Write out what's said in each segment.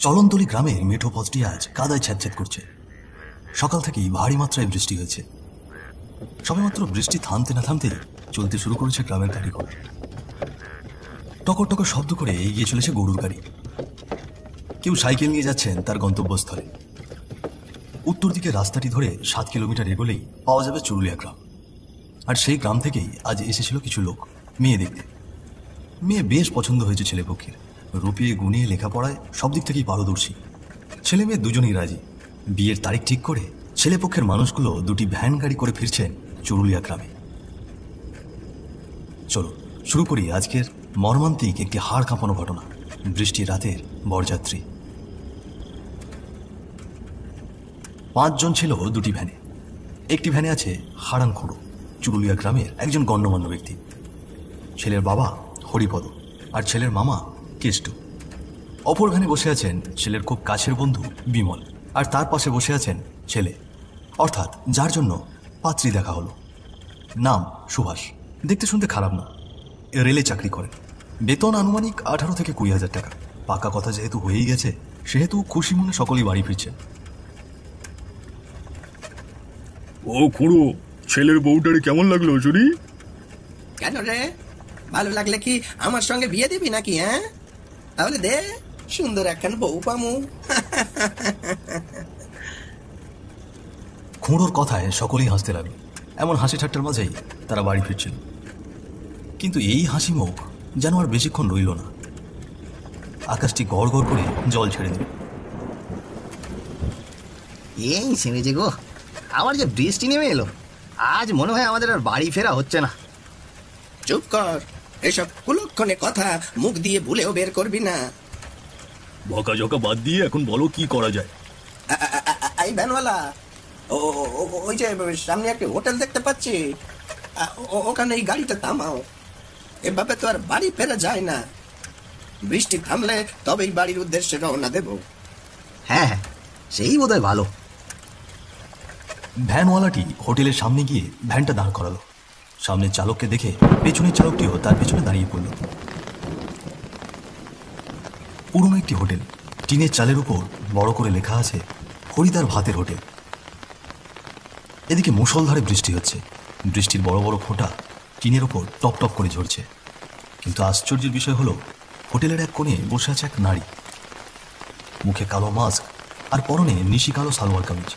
চলনতলি গ্রামের মেঠো পথটি আজ কাদায় ছ্যাঁতছ্যাঁত করছে। সকাল থেকেই ভারী মাত্রায় বৃষ্টি হয়েছে। সবেমাত্র বৃষ্টি থামতে না থামতে চলতে শুরু করেছে গ্রামের গাড়ি ঘোড়া। টকর টকর শব্দ করে এগিয়ে চলেছে গরুর গাড়ি। কেউ সাইকেল নিয়ে যাচ্ছেন তার গন্তব্যস্থলে। উত্তর দিকে রাস্তাটি ধরে 7 কিলোমিটার এগোলেই পাওয়া যাবে চুরুলিয়া গ্রাম। আর সেই গ্রাম থেকেই আজ এসেছিল কিছু লোক মেয়ে দেখতে। মেয়ে বেশ পছন্দ হয়েছে ছেলেপক্ষের। রূপিয়ে গুনিয়ে লেখাপড়ায় সব দিক থেকেই পারদর্শী। ছেলে মেয়ে দুজনেই রাজি। বিয়ের তারিখ ঠিক করে ছেলেপক্ষের মানুষগুলো দুটি ভ্যান গাড়ি করে ফিরছেন চুরুলিয়া গ্রামে। চলো শুরু করি আজকের মর্মান্তিক একটি হাড় কাঁপানো ঘটনা, বৃষ্টির রাতের বরযাত্রী। 5 জন ছিল দুটি ভ্যানে। একটি ভ্যানে আছে হারান খুঁড়ো, চুরুলিয়া গ্রামের একজন গণ্যমান্য ব্যক্তি। ছেলের বাবা হরিপদ আর ছেলের মামা কেষ্ট। অপর ভ্যানে বসে আছেন ছেলের খুব কাছের বন্ধু বিমল, আর তার পাশে বসে আছেন ছেলে, অর্থাৎ যার জন্য পাত্রী দেখা হলো। নাম সুভাষ। দেখতে শুনতে খারাপ না। রেলে চাকরি করেন। বেতন আনুমানিক 18 থেকে 20,000 টাকা। পাকা কথা যেহেতু হয়েই গেছে, সেহেতু খুশি মনে সকলেই বাড়ি ফিরছেন। ও খুড়ো, ছেলের বউটারে কেমন লাগলো চুরি? কেন রে, ভালো লাগলে কি আমার সঙ্গে বিয়ে দিবি নাকি? হ্যাঁ, তাহলে দে, সুন্দর একখান বউ পামু। খুঁড়োর কথায় সকলেই হাসতে লাগলো। এমন হাসি ঠাট্টার মাঝেই তারা বাড়ি ফিরছিল। কিন্তু এই হাসি মুখ যেন আর বেশিক্ষণ রইল না। আকাশটি গড় গড় করে জল ছেড়ে দিল। এই সেমেছে গো, আবার যে বৃষ্টি নেমে এলো। আজ মনে হয় আমাদের আর বাড়ি ফেরা হচ্ছে না। চুপ কর, এসব কুলক্ষণে কথা মুখ দিয়ে ভুলেও বের করবি না। বকাঝকা বাদ দিয়ে এখন বলো কি করা যায়। এই ভ্যানওয়ালা, ওই যে সামনে একটা হোটেল দেখতে পাচ্ছি, ওখানে এই গাড়িটা থামাও। এভাবে তো আর বাড়ি ফেরা যায় না। বৃষ্টি থামলে তবেই বাড়ির উদ্দেশ্যে রওনা দেব। হ্যাঁ হ্যাঁ, সেই বোধহয় ভালো। ভ্যানওয়ালাটি হোটেলের সামনে গিয়ে ভ্যানটা দাঁড় করালো। সামনের চালককে দেখে পেছনের চালকটিও তার পেছনে দাঁড়িয়ে পড়ল। পুরনো একটি হোটেল। টিনের চালের উপর বড় করে লেখা আছে হরিদার ভাতের হোটেল। এদিকে মুষলধারে বৃষ্টি হচ্ছে। বৃষ্টির বড় বড় ফোঁটা টিনের ওপর টপ টপ করে ঝরছে। কিন্তু আশ্চর্যের বিষয় হলো, হোটেলের এক কোণে বসে আছে এক নারী। মুখে কালো মাস্ক আর পরনে নিশি কালো সালোয়ার কামিজ।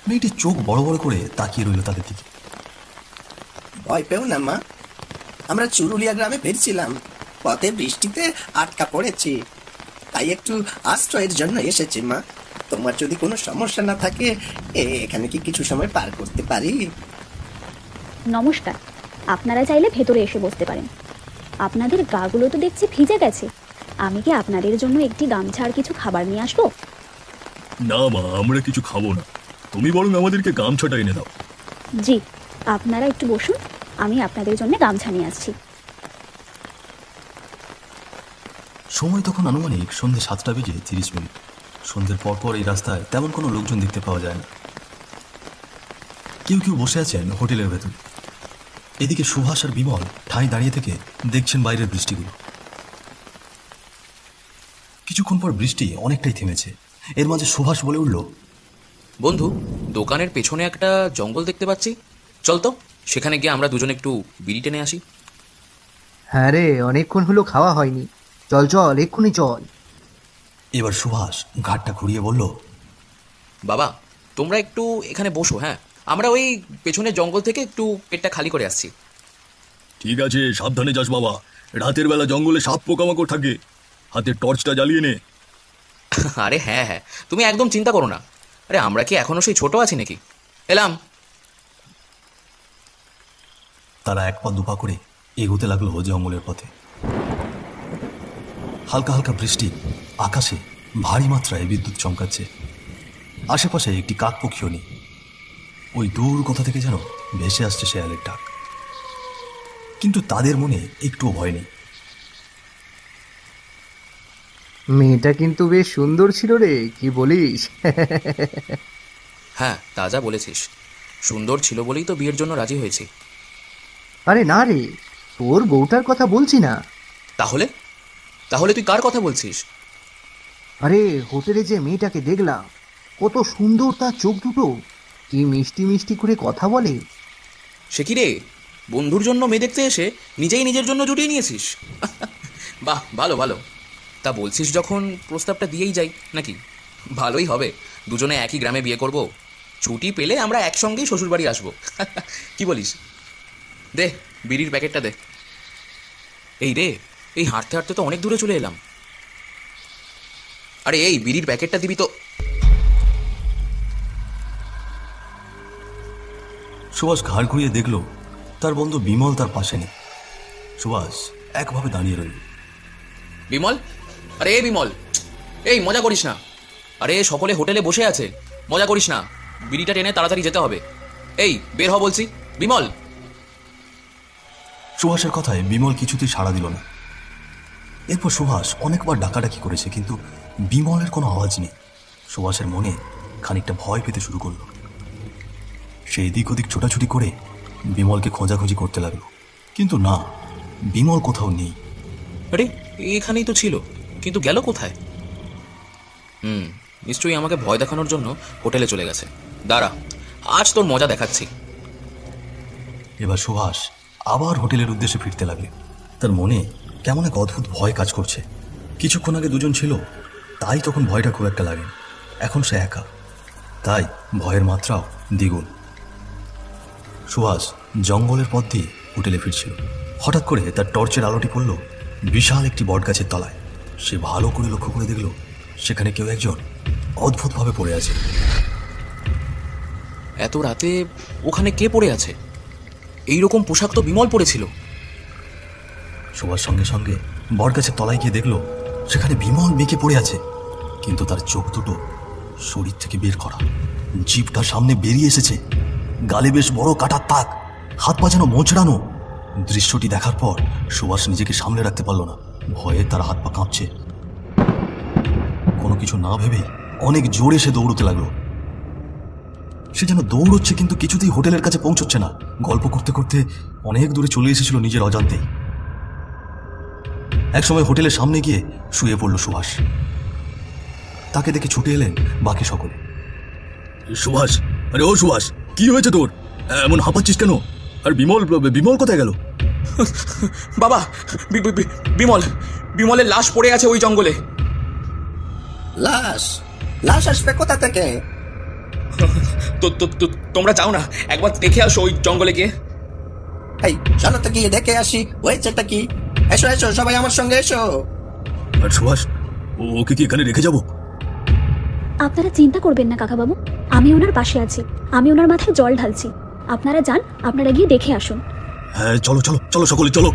মেয়েটি চোখ বড় বড় করে তাকিয়ে রইল তাদের দিকে। ভয় পেও না মা, আমরা চুরুলিয়া গ্রামে ফিরছিলাম। পথে বৃষ্টিতে আটকা পড়েছি, তাই একটু আশ্রয়ের জন্য এসেছি মা। তোমার যদি কোনো সমস্যা না থাকে, এখানে কি কিছু সময় পার করতে পারি? নমস্কার, আপনারা চাইলে ভেতরে এসে বসতে পারেন। আপনাদের গাগুলো তো দেখছি ভিজে গেছে। আমি কি আপনাদের জন্য একটি গামছা আর কিছু খাবার নিয়ে আসবো? না মা, আমরা কিছু খাবো না, তুমি বরং আমাদেরকে গামছাটা এনে দাও। জি, আপনারা একটু বসুন, আমি আপনাদের জন্য গামছা নিয়ে আসছি। সময় তখন আনুমানিক সন্ধ্যে 7:30। সন্ধ্যের পরপর এই রাস্তায় তেমন কোনো লোকজন দেখতে পাওয়া যায় না। কেউ কেউ বসে আছেন হোটেলের ভেতর। এদিকে সুভাষ আর বিমল ঠাঁই দাঁড়িয়ে থেকে দেখছেন বাইরের বৃষ্টিগুলো। কিছুক্ষণ পর বৃষ্টি অনেকটাই থেমেছে। এর মাঝে সুভাষ বলে উঠল, বন্ধু, দোকানের পেছনে একটা জঙ্গল দেখতে পাচ্ছি, চল তো সেখানে গিয়ে আমরা দুজন একটু বিড়ি টেনে আসি। হ্যাঁ রে, অনেকক্ষণ হলো খাওয়া হয়নি। চল চল, এক্ষুনি চল। এবার সুভাষ ঘাটটা ঘুরিয়ে বলল, বাবা, তোমরা একটু এখানে বসো। হ্যাঁ, আমরা ওই পেছনের জঙ্গল থেকে একটু পেটটা খালি করে আসছি। ঠিক আছে, সাবধানে যাস বাবা। রাতের বেলা জঙ্গলে সাপ পোকামাকড় থাকে, হাতে টর্চটা জ্বালিয়ে নে। আরে হ্যাঁ হ্যাঁ, তুমি একদম চিন্তা করো না। আরে আমরা কি এখনো সেই ছোট আছি নাকি? এলাম। তারা 1 পা 2 পা করে এগোতে লাগলো জঙ্গলের পথে। হালকা হালকা বৃষ্টি, আকাশে ভারী মাত্রায় বিদ্যুৎ চমকাচ্ছে। আশেপাশে একটি কাক পক্ষীও নেই। ওই দূর কোথা থেকে যেন ভেসে আসছে শেয়ালের ডাক। কিন্তু তাদের মনে একটুও ভয় নেই। মেয়েটা কিন্তু বেশ সুন্দর ছিল রে, কি বলিস? হ্যাঁ, তা যা বলেছিস, সুন্দর ছিল বলেই তো বিয়ের জন্য রাজি হয়েছি। আরে না রে, তোর বউটার কথা বলছি না। তাহলে তাহলে তুই কার কথা বলছিস? আরে হোটেলে যে মেয়েটাকে দেখলাম, কত সুন্দর তার চোখ দুটো, কি মিষ্টি মিষ্টি করে কথা বলে। সে কি রে, বন্ধুর জন্য মেয়ে দেখতে এসে নিজেই নিজের জন্য জুটিয়ে নিয়েছিস? বাহ, ভালো ভালো। তা বলছিস যখন, প্রস্তাবটা দিয়েই যাই নাকি? ভালোই হবে, দুজনে একই গ্রামে বিয়ে করব, ছুটি পেলে আমরা একসঙ্গেই শ্বশুরবাড়ি আসবো। কি বলিস? দে বিড়ির প্যাকেটটা দে। এই রে, এই হাঁটতে হাঁটতে তো অনেক দূরে চলে এলাম। আরে এই বিড়ির প্যাকেটটা দিবি তো। সুভাষ ঘাড় ঘুরিয়ে দেখল তার বন্ধু বিমল তার পাশে নেই। সুভাষ একভাবে দাঁড়িয়ে রইল। বিমল, আরে এই বিমল, এই মজা করিস না। আরে সকলে হোটেলে বসে আছে, মজা করিস না, বিড়িটা টেনে তাড়াতাড়ি যেতে হবে। এই বের হ বলছি, বিমল। সুভাষের কথায় বিমল কিছুতেই সাড়া দিল না। এরপর সুভাষ অনেকবার ডাকাডাকি করেছে, কিন্তু বিমলের কোনো আওয়াজ নেই। সুভাষের মনে খানিকটা ভয় পেতে শুরু করলো। সে এদিক ওদিক ছোটাছুটি করে বিমলকে খোঁজাখুঁজি করতে লাগলো, কিন্তু না, বিমল কোথাও নেই। আরে এখানেই তো ছিল, কিন্তু গেল কোথায়? নিশ্চয়ই আমাকে ভয় দেখানোর জন্য হোটেলে চলে গেছে। দাঁড়া, আজ তোর মজা দেখাচ্ছি। এবার সুভাষ আবার হোটেলের উদ্দেশ্যে ফিরতে লাগলো। তার মনে কেমন এক অদ্ভুত ভয় কাজ করছে। কিছুক্ষণ আগে দুজন ছিল, তাই তখন ভয়টা খুব একটা লাগে। এখন সে একা, তাই ভয়ের মাত্রাও দ্বিগুণ। সুভাষ জঙ্গলের পথ দিয়ে হোটেলে ফিরছিল। হঠাৎ করে তার টর্চের আলোটি পড়ল বিশাল একটি বটগাছের তলায়। সে ভালো করে লক্ষ্য করে দেখল সেখানে কেউ একজন অদ্ভুতভাবে পড়ে আছে। এত রাতে ওখানে কে পড়ে আছে? এইরকম পোশাক তো বিমল পরেছিল। সুভাষ সঙ্গে সঙ্গে বটগাছের তলায় গিয়ে দেখল সেখানে বিমল বেঁকে পড়ে আছে, কিন্তু তার চোখ দুটো শরীর থেকে বের করা, জিভটা সামনে বেরিয়ে এসেছে, গালে বেশ বড় কাটার তাক, হাত পা যেন মোচড়ানো। দৃশ্যটি দেখার পর সুভাষ নিজেকে সামলে রাখতে পারল না। ভয়ে তার হাত পা কাঁপছে। কোনো কিছু না ভেবে অনেক জোরে সে দৌড়তে লাগলো। সে যেন দৌড়চ্ছে, কিন্তু কিছুতেই হোটেলের কাছে পৌঁছচ্ছে না। গল্প করতে করতে অনেক দূরে চলে এসেছিল নিজের অজান্তেই। একসময় হোটেলের সামনে গিয়ে শুয়ে পড়ল সুভাষ। তাকে দেখে ছুটে এলেন বাকি সকলে। সুভাষ, আরে ও সুভাষ, কি হয়েছে তোর? এমন হাঁপাচ্ছিস কেন? আর বিমল, বিমল কোথায় গেল? বাবা, বিমল, বিমলের লাশ পড়ে আছে ওই জঙ্গলে। লাশ? লাশ আসবে কোথা থেকে? তোমরা যাও না, একবার দেখে আসো ওই জঙ্গলে গিয়ে। এই চলো তো গিয়ে দেখে আসি হয়েছেটা কি। এসো এসো, সবাই আমার সঙ্গে এসো। আর সুভাষ, ওকে কি এখানে রেখে যাবো? আপনারা চিন্তা করবেন না কাকাবাবু, আমি ওনার পাশে আছি, আমি ওনার মাথায় জল ঢালছি। আপনারা যান, আপনারা গিয়ে দেখে আসুন। হ্যাঁ চলো চলো চলো, সকলে চলো।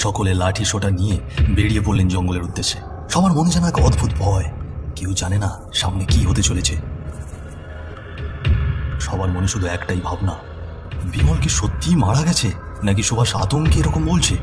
সকলে লাঠি সোটা নিয়ে বেরিয়ে পড়লেন জঙ্গলের উদ্দেশ্যে। সবার মনে যেন এক অদ্ভুত ভয়, কেউ জানে না সামনে কি হতে চলেছে। সবার মনে শুধু একটাই ভাবনা, বিমল কি সত্যিই মারা গেছে, নাকি সুভাষ আতঙ্কে এরকম বলছে।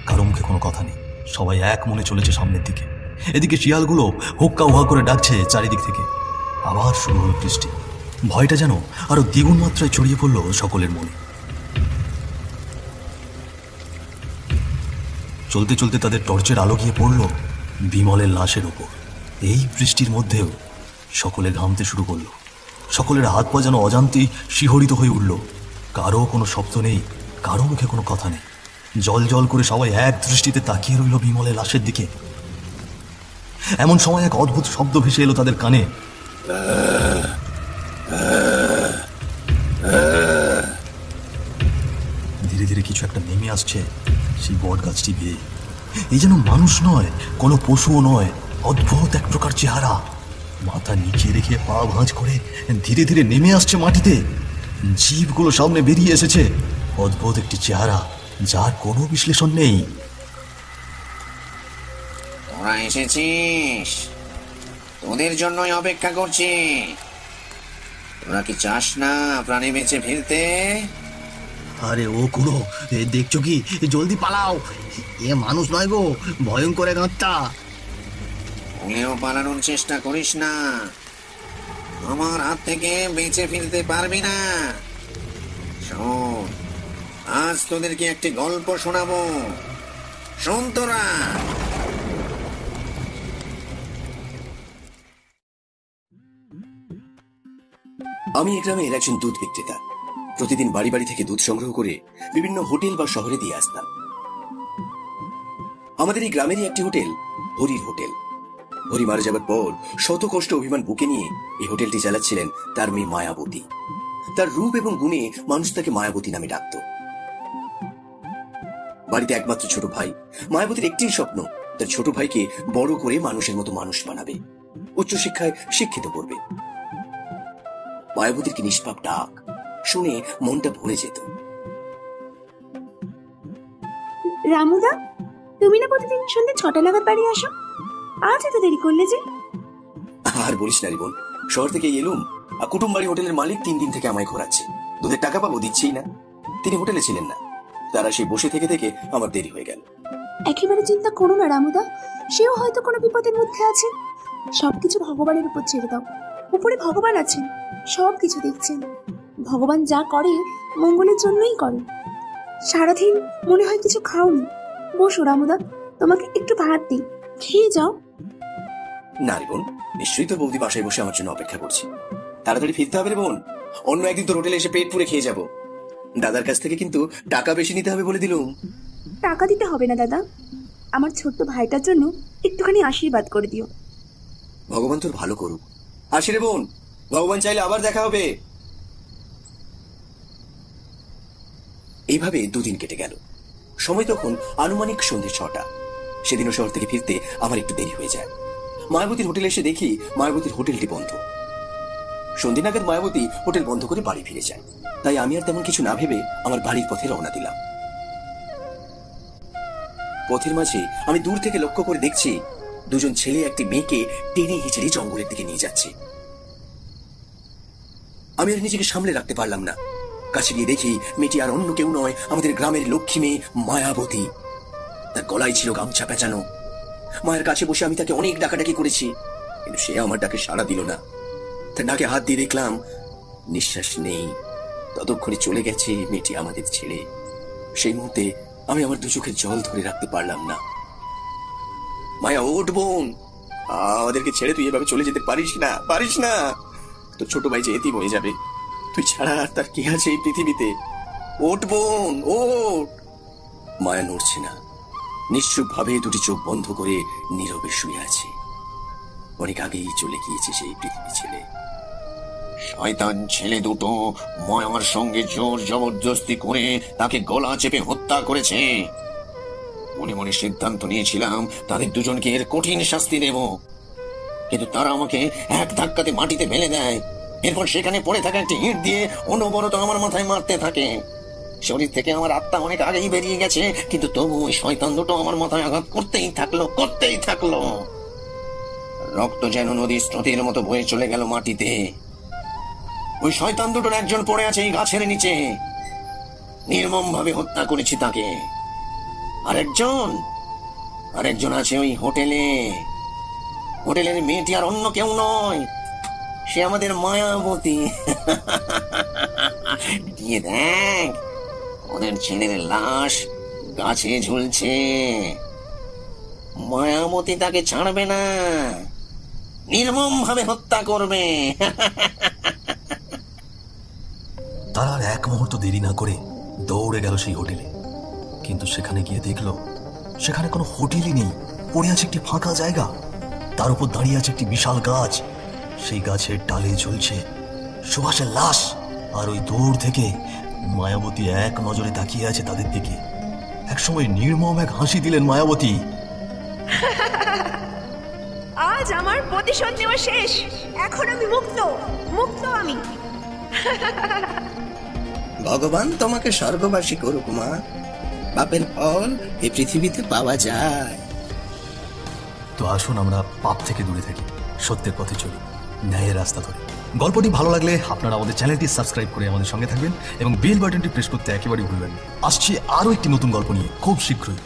কারো মুখে কোনো কথা নেই, সবাই এক মনে চলেছে সামনের দিকে। এদিকে শিয়ালগুলো হুক্কা উহা করে ডাকছে চারিদিক থেকে। আবার শুরু হলো বৃষ্টি। ভয়টা যেন আরো দ্বিগুণ মাত্রায় ছড়িয়ে পড়ল সকলের মনে। চলতে চলতে তাদের টর্চের আলো গিয়ে পড়ল বিমলের লাশের ওপর। এই বৃষ্টির মধ্যেও সকলে ঘামতে শুরু করলো। সকলের হাত পা যেন অজান্তেই শিহরিত হয়ে উঠল। কারো কোনো শব্দ নেই, কারো মুখে কোনো কথা নেই। জল জল করে সবাই এক দৃষ্টিতে তাকিয়ে রইল বিমলের লাশের দিকে। এমন সময় এক অদ্ভুত শব্দ ভেসে এলো তাদের কানে। ধীরে ধীরে কিছু একটা নেমে আসছে সেই বট গাছটি বেয়ে। এই যেন মানুষ নয়, কোনো পশুও নয়, অদ্ভুত এক প্রকার চেহারা। মাথা নিচে রেখে পা ভাঁজ করে ধীরে ধীরে নেমে আসছে মাটিতে। জীবগুলো সামনে বেরিয়ে এসেছে। অদ্ভুত একটি চেহারা, যার কোনো বিশ্লেষণ নেই। তোরা এসেছিস, তোদের জন্যই অপেক্ষা করছি। তোরা কি চাস না প্রাণে বেঁচে ফিরতে? আরে ও কুড়ো, দেখছো কি? জলদি পালাও, এ মানুষ নয় গো, ভয়ঙ্কর এক আত্মা। ভুলেও পালানোর চেষ্টা করিস না, আমার হাত থেকে বেঁচে ফিরতে পারবি না। শোন, আজ তোদেরকে একটি গল্প শোনাবো। শোন তোরা। আমি এই গ্রামের একজন দুধ বিক্রেতা। প্রতিদিন বাড়ি বাড়ি থেকে দুধ সংগ্রহ করে বিভিন্ন হোটেল বা শহরে দিয়ে আসতাম। আমাদের এই গ্রামেরই একটি হোটেল হরির হোটেল। হরি মারা যাবার পর শত কষ্ট অভিমান বুকে নিয়ে এই হোটেলটি চালাচ্ছিলেন তার মেয়ে মায়াবতী। তার রূপ এবং গুণে মানুষ তাকে মায়াবতী নামে ডাকত। বাড়িতে একমাত্র ছোট ভাই। মায়াবতীর একটি স্বপ্ন, তার ছোট ভাইকে বড় করে মানুষের মতো মানুষ বানাবে, উচ্চশিক্ষায় শিক্ষিত করবে। মায়াবতীর কি নিষ্পাপ ডাক শুনে মনটা ভরে যেত। রামুদা, তুমি না প্রতিদিন সন্ধ্যে 6টা নাগাদ বাড়ি আসো, আজ এত দেরি করলে যে? আর বলিস না রে বোন, শহর থেকে এলুম আর কুটুমবাড়ি হোটেলের মালিক 3 দিন থেকে আমায় ঘোরাচ্ছে। দুধের টাকা পাবো, দিচ্ছেই না। তিনি হোটেলে ছিলেন না, তারা সেই বসে থেকে থেকে আমার দেরি হয়ে গেল। একেবারে চিন্তা করো না রামুদা, সেও হয়তো কোনো বিপদের মধ্যে আছে। সবকিছু ভগবানের উপর ছেড়ে দাও। উপরে ভগবান আছেন, সবকিছু দেখছেন। ভগবান যা করে মঙ্গলের জন্যই করে। সারাদিন মনে হয় কিছু খাওনি। বসো রামুদা, তোমাকে একটু ভাত দিই, খেয়ে যাও। না রে বোন, নিশ্চয়ই তোর বৌদি বাসায় বসে আমার জন্য অপেক্ষা করছে। তাড়াতাড়ি ফিরতে হবে রে বোন, অন্য একদিন তোর হোটেলে এসে পেট পুরে খেয়ে যাব। দাদার কাছ থেকে কিন্তু টাকা বেশি নিতে হবে বলে দিলুম। টাকা দিতে হবে না দাদা, আমার ছোট্ট ভাইটার জন্য একটুখানি আশীর্বাদ করে দিও। ভগবান তোর ভালো করুক। আসি রে বোন, ভগবান চাইলে আবার দেখা হবে। এইভাবে 2 দিন কেটে গেল। সময় তখন আনুমানিক সন্ধ্যে 6টা। সেদিনও শহর থেকে ফিরতে আমার একটু দেরি হয়ে যায়। মায়াবতীর হোটেলে এসে দেখি মায়াবতীর হোটেলটি বন্ধ। সন্ধ্যে নাগাদ মায়াবতী হোটেল বন্ধ করে বাড়ি ফিরে যায়। তাই আমি আর তেমন কিছু না ভেবে আমার বাড়ির পথে রওনা দিলাম। পথের মাঝে আমি দূর থেকে লক্ষ্য করে দেখছি 2জন ছেলে একটি মেয়েকে টেনে হিচড়ে জঙ্গলের দিকে নিয়ে যাচ্ছে। আমি আর নিজেকে সামলে রাখতে পারলাম না। কাছে গিয়ে দেখি মেয়েটি আর অন্য কেউ নয়, আমাদের গ্রামের লক্ষ্মী মেয়ে মায়াবতী। তার গলায় ছিল গামছা পেঁচানো। মায়ের কাছে বসে আমি তাকে অনেক ডাকাডাকি করেছি, কিন্তু সে আমার ডাকে সাড়া দিল না। তার ডাকে হাত দিয়ে দেখলাম নিঃশ্বাস নেই। ততক্ষণে চলে গেছে মেয়েটি আমাদের ছেড়ে। সেই মুহূর্তে আমি আমার 2 চোখের জল ধরে রাখতে পারলাম না। মায়া, ওঠ বোন, আমাদেরকে ছেড়ে তুই এভাবে চলে যেতে পারিস না, পারিস না। তোর ছোট ভাই যে এতিম হয়ে যাবে, তুই ছাড়া আর তার কি আছে এই পৃথিবীতে? ওঠ বোন, ওঠ। মায়া নড়ছে না, নিশ্চুপ ভাবে 2টি চোখ বন্ধ করে নীরবে শুয়ে আছে। অনেক আগেই চলে গিয়েছে সেই পৃথিবী ছেড়ে। শয়তান ছেলে দুটো মায়ার সঙ্গে জোর জবরদস্তি করে তাকে গলা চেপে হত্যা করেছে। মনে মনে সিদ্ধান্ত নিয়েছিলাম তাদের 2জনকে এর কঠিন শাস্তি দেব, কিন্তু তারা আমাকে এক ধাক্কাতে মাটিতে ফেলে দেয়। এরপর সেখানে পড়ে থাকা একটি ইট দিয়ে অনবরত আমার মাথায় মারতে থাকে। শরীর থেকে আমার আত্মা অনেক আগেই বেরিয়ে গেছে, কিন্তু তবু ওই শয়তান দুটো আমার মাথায় আঘাত করতেই থাকলো। রক্ত যেন নদীর স্রোতের মতো বয়ে চলে গেল মাটিতে। ওই শয়তান দুটোর একজন পড়ে আছে এই গাছের নিচে, নির্মম ভাবে হত্যা করেছি তাকে। আরেকজন আছে ওই হোটেলে। হোটেলের মেয়েটি আর অন্য কেউ নয়, সে আমাদের মায়াবতী। গিয়ে দেখ, ওদের ছেলের লাশ গাছে ঝুলছে। মায়াবতী তাকে ছাড়বে না, নির্মম ভাবে হত্যা করবে। তারা আর 1 মুহূর্ত দেরি না করে দৌড়ে গেল সেই হোটেলে। কিন্তু সেখানে গিয়ে দেখলো সেখানে কোনো হোটেলই নেই, পড়ে আছে একটি ফাঁকা জায়গা। তার উপর দাঁড়িয়ে আছে একটি বিশাল গাছ। সেই গাছের ডালে ঝুলছে সুভাষের লাশ। আর ওই দূর থেকে মায়াবতী এক নজরে তাকিয়ে আছে তাদের দিকে। একসময় নির্মম এক হাসি দিলেন মায়াবতী। আজ আমার প্রতিশোধ নেওয়া শেষ, এখন আমি মুক্ত আমি। ভগবান তোমাকে স্বর্গবাসী করুক মা। পাপের ফল এই পৃথিবীতে পাওয়া যায়। তো আসুন আমরা পাপ থেকে দূরে থাকি, সত্যের পথে চলি, ন্যায়ের রাস্তা ধরে। গল্পটি ভালো লাগলে আপনারা আমাদের চ্যানেলটি সাবস্ক্রাইব করে আমাদের সঙ্গে থাকবেন এবং বেল বাটনটি প্রেস করতে একেবারেই ভুলবেন না। আসছি আরও একটি নতুন গল্প নিয়ে খুব শীঘ্রই।